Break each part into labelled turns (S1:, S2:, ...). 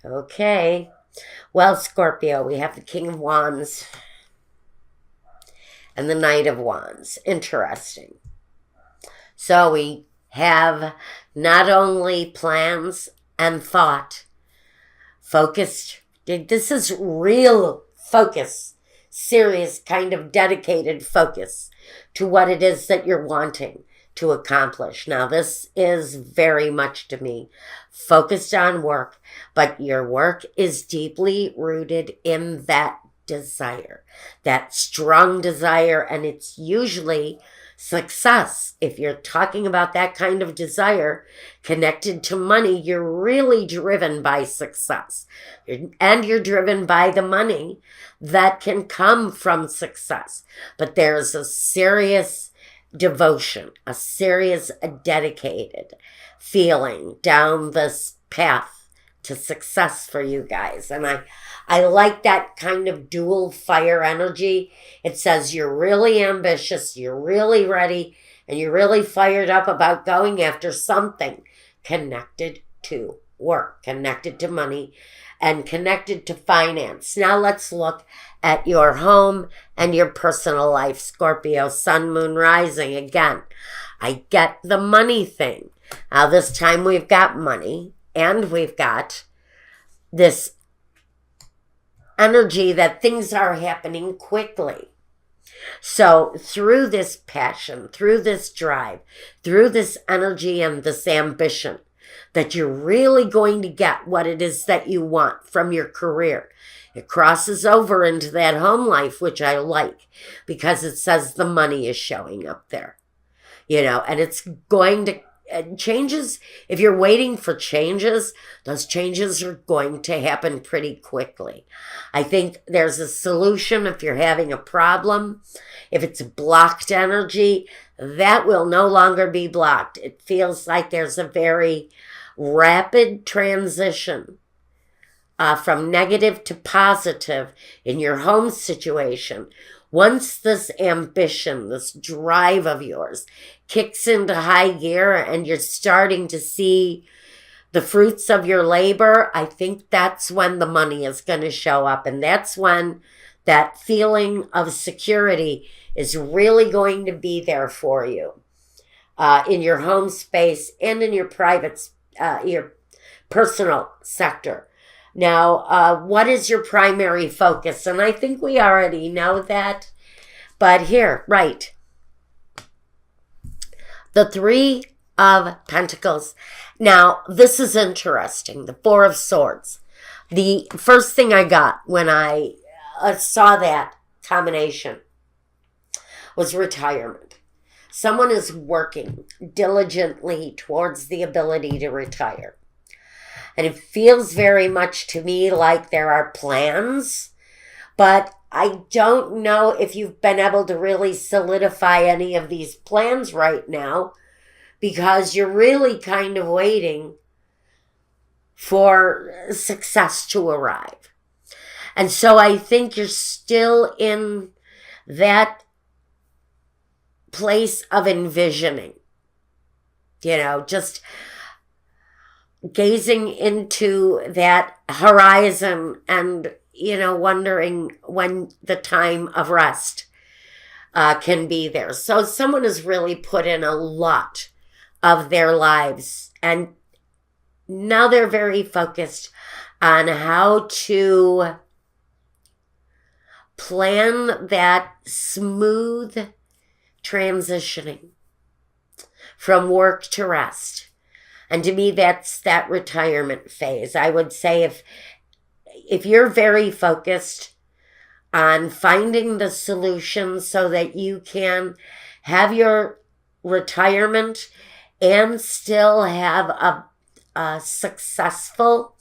S1: Okay. Well, Scorpio, we have the King of Wands and the Knight of Wands. Interesting. So we have not only plans and thought, focused. This is real focus, serious kind of dedicated focus to what it is that you're wanting to accomplish. Now, this is very much to me focused on work, but your work is deeply rooted in that desire, that strong desire, and it's usually success. If you're talking about that kind of desire connected to money, you're really driven by success. And you're driven by the money that can come from success. But there's a serious devotion, a serious dedicated feeling down this path to success for you guys. And I like that kind of dual fire energy. It says you're really ambitious, you're really ready, and you're really fired up about going after something connected to work, connected to money, and connected to finance. Now let's look at your home and your personal life, Scorpio, sun, moon, rising. Again, I get the money thing. Now this time we've got money and we've got this energy that things are happening quickly. So through this passion, through this drive, through this energy and this ambition, that you're really going to get what it is that you want from your career. It crosses over into that home life, which I like because it says the money is showing up there, and it's going to changes. If you're waiting for changes, those changes are going to happen pretty quickly. I think there's a solution if you're having a problem. If it's blocked energy, that will no longer be blocked. It feels like there's a very rapid transition from negative to positive in your home situation. Once this ambition, this drive of yours kicks into high gear and you're starting to see the fruits of your labor, I think that's when the money is going to show up. And that's when that feeling of security is really going to be there for you in your home space and in your private, your personal sector. Now, what is your primary focus? And I think we already know that. But here, right. The Three of Pentacles. Now, this is interesting. The Four of Swords. The first thing I got when I saw that combination was retirement. Someone is working diligently towards the ability to retire. And it feels very much to me like there are plans, but I don't know if you've been able to really solidify any of these plans right now because you're really kind of waiting for success to arrive. And so I think you're still in that place of envisioning, just gazing into that horizon and, wondering when the time of rest can be there. So someone has really put in a lot of their lives and now they're very focused on how to plan that smooth transitioning from work to rest. And to me, that's that retirement phase. I would say if you're very focused on finding the solution so that you can have your retirement and still have a successful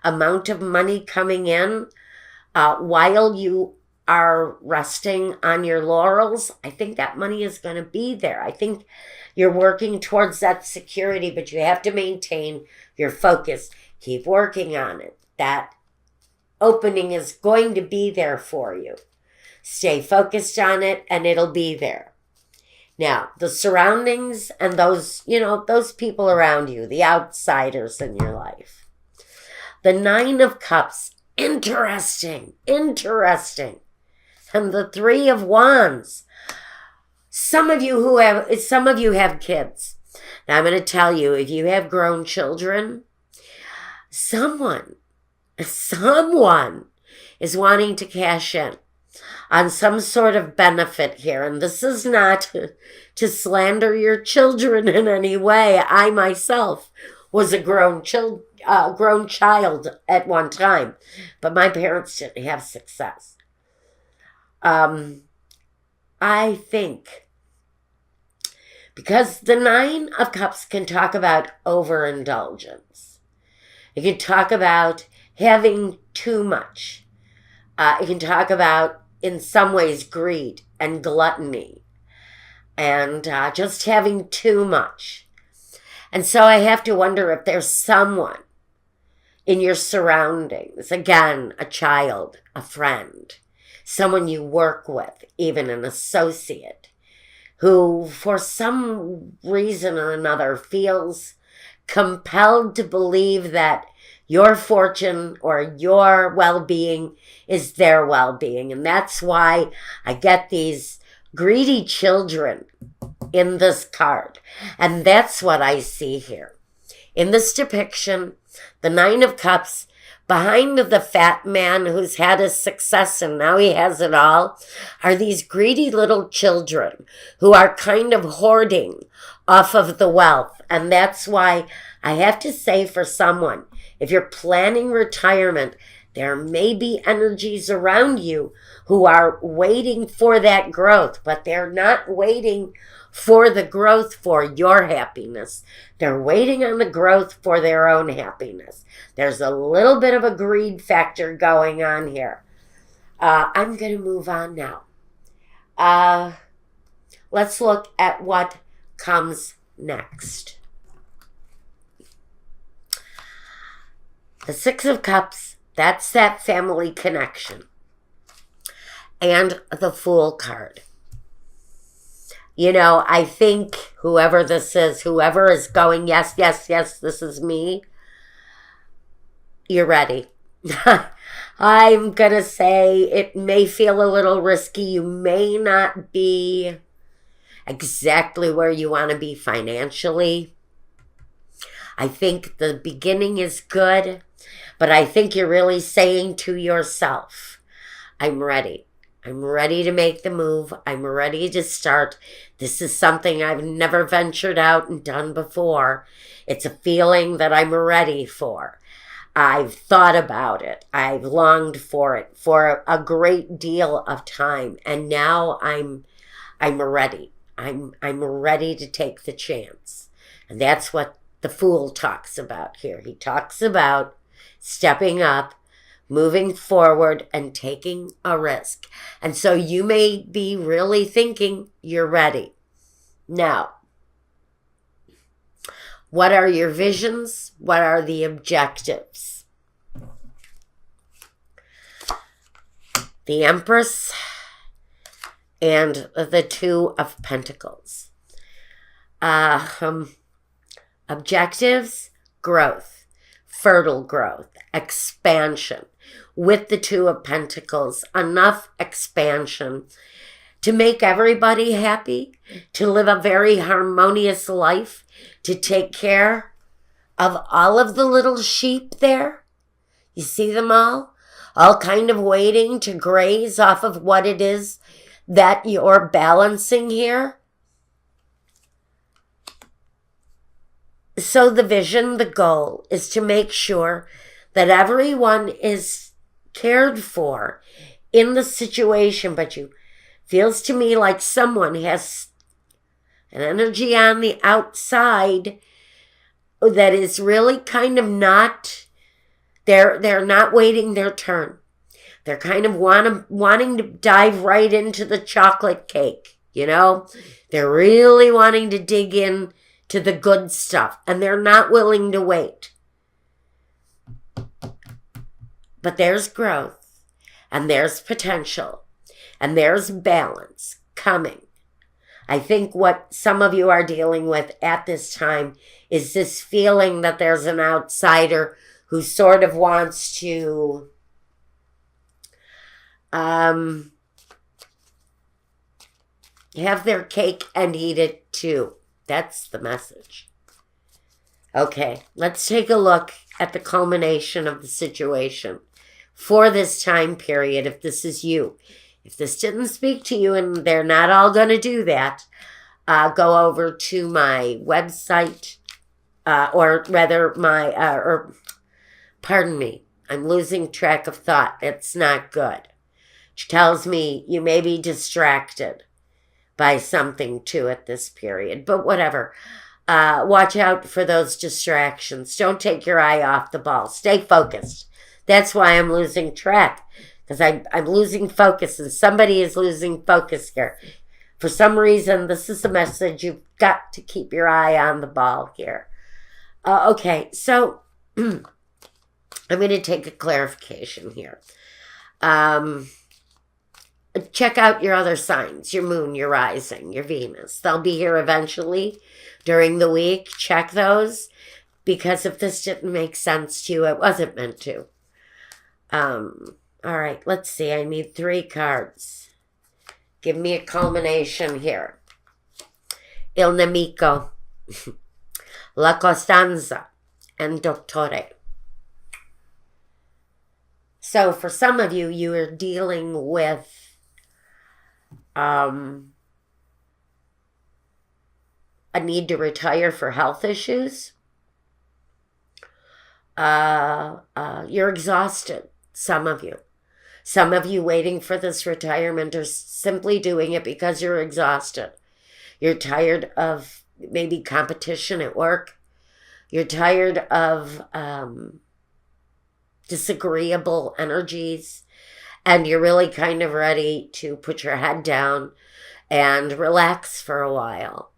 S1: amount of money coming in while you are resting on your laurels, I think that money is going to be there. I think you're working towards that security, but you have to maintain your focus. Keep working on it. That opening is going to be there for you. Stay focused on it and it'll be there. Now, the surroundings and those people around you, the outsiders in your life. The Nine of Cups, interesting. And the Three of Wands. Some of you have kids. Now I'm going to tell you, if you have grown children, someone is wanting to cash in on some sort of benefit here. And this is not to slander your children in any way. I myself was a grown child at one time, but my parents didn't have success. I think because the Nine of Cups can talk about overindulgence. It can talk about having too much. It can talk about, in some ways, greed and gluttony and just having too much. And so I have to wonder if there's someone in your surroundings, again, a child, a friend, someone you work with, even an associate, who for some reason or another feels compelled to believe that your fortune or your well-being is their well-being. And that's why I get these greedy children in this card. And that's what I see here. In this depiction, the Nine of Cups, behind the fat man who's had his success and now he has it all, are these greedy little children who are kind of hoarding off of the wealth. And that's why I have to say, for someone, if you're planning retirement, there may be energies around you who are waiting for that growth, but they're not waiting for the growth for your happiness. They're waiting on the growth for their own happiness. There's a little bit of a greed factor going on here. I'm going to move on now. Let's look at what comes next. The Six of Cups, that's that family connection. And the Fool card. You know, I think whoever this is, whoever is going, yes, this is me, you're ready. I'm going to say it may feel a little risky. You may not be exactly where you want to be financially. I think the beginning is good, but I think you're really saying to yourself, I'm ready. I'm ready to make the move. I'm ready to start. This is something I've never ventured out and done before. It's a feeling that I'm ready for. I've thought about it. I've longed for it for a great deal of time. And now I'm ready. I'm ready to take the chance. And that's what the Fool talks about here. He talks about stepping up, moving forward, and taking a risk. And so you may be really thinking you're ready. Now, what are your visions? What are the objectives? The Empress and the Two of Pentacles. Objectives, growth, fertile growth, expansion. With the Two of Pentacles, enough expansion to make everybody happy, to live a very harmonious life, to take care of all of the little sheep there. You see them all kind of waiting to graze off of what it is that you're balancing here. So the vision, the goal is to make sure that everyone is cared for in the situation, but you feels to me like someone has an energy on the outside that is really kind of not, they're not waiting their turn. They're kind of wanting to dive right into the chocolate cake, you know? They're really wanting to dig in to the good stuff, and they're not willing to wait. But there's growth, and there's potential, and there's balance coming. I think what some of you are dealing with at this time is this feeling that there's an outsider who sort of wants to have their cake and eat it too. That's the message. Okay, let's take a look at the culmination of the situation for this time period, if this is you. If this didn't speak to you, and they're not all going to do that, go over to my website, or rather pardon me, I'm losing track of thought. It's not good. Which tells me you may be distracted by something too at this period, but whatever. Watch out for those distractions. Don't take your eye off the ball. Stay focused. That's why I'm losing track, because I'm losing focus, and somebody is losing focus here. For some reason, this is a message. You've got to keep your eye on the ball here. Okay, so I'm going to take a clarification here. Check out your other signs, your moon, your rising, your Venus. They'll be here eventually during the week. Check those, because if this didn't make sense to you, it wasn't meant to. All right, let's see. I need 3 cards. Give me a culmination here. Il nemico, la costanza, and dottore. So for some of you, you are dealing with a need to retire for health issues. You're exhausted, some of you. Some of you waiting for this retirement are simply doing it because you're exhausted. You're tired of maybe competition at work. You're tired of disagreeable energies. And you're really kind of ready to put your head down and relax for a while.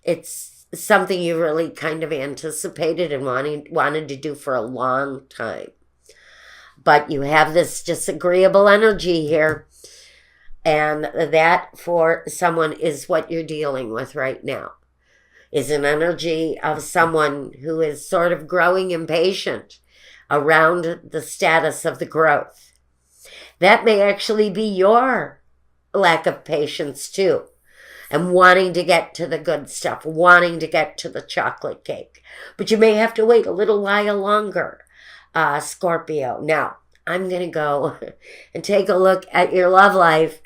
S1: It's something you really kind of anticipated and wanted to do for a long time. But you have this disagreeable energy here. And that, for someone, is what you're dealing with right now. Is an energy of someone who is sort of growing impatient around the status of the growth. That may actually be your lack of patience too, and wanting to get to the good stuff, wanting to get to the chocolate cake. But you may have to wait a little while longer, Scorpio. Now, I'm going to go and take a look at your love life.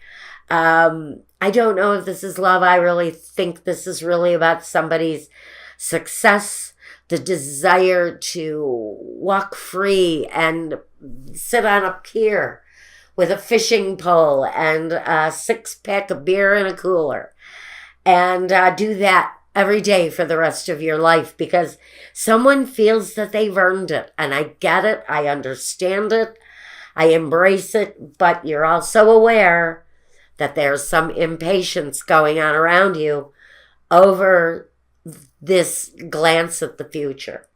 S1: I don't know if this is love. I really think this is really about somebody's success, the desire to walk free and sit on a pier with a fishing pole and a 6-pack of beer in a cooler, and do that every day for the rest of your life, because someone feels that they've earned it. And I get it. I understand it. I embrace it. But you're also aware that there's some impatience going on around you over this glance at the future.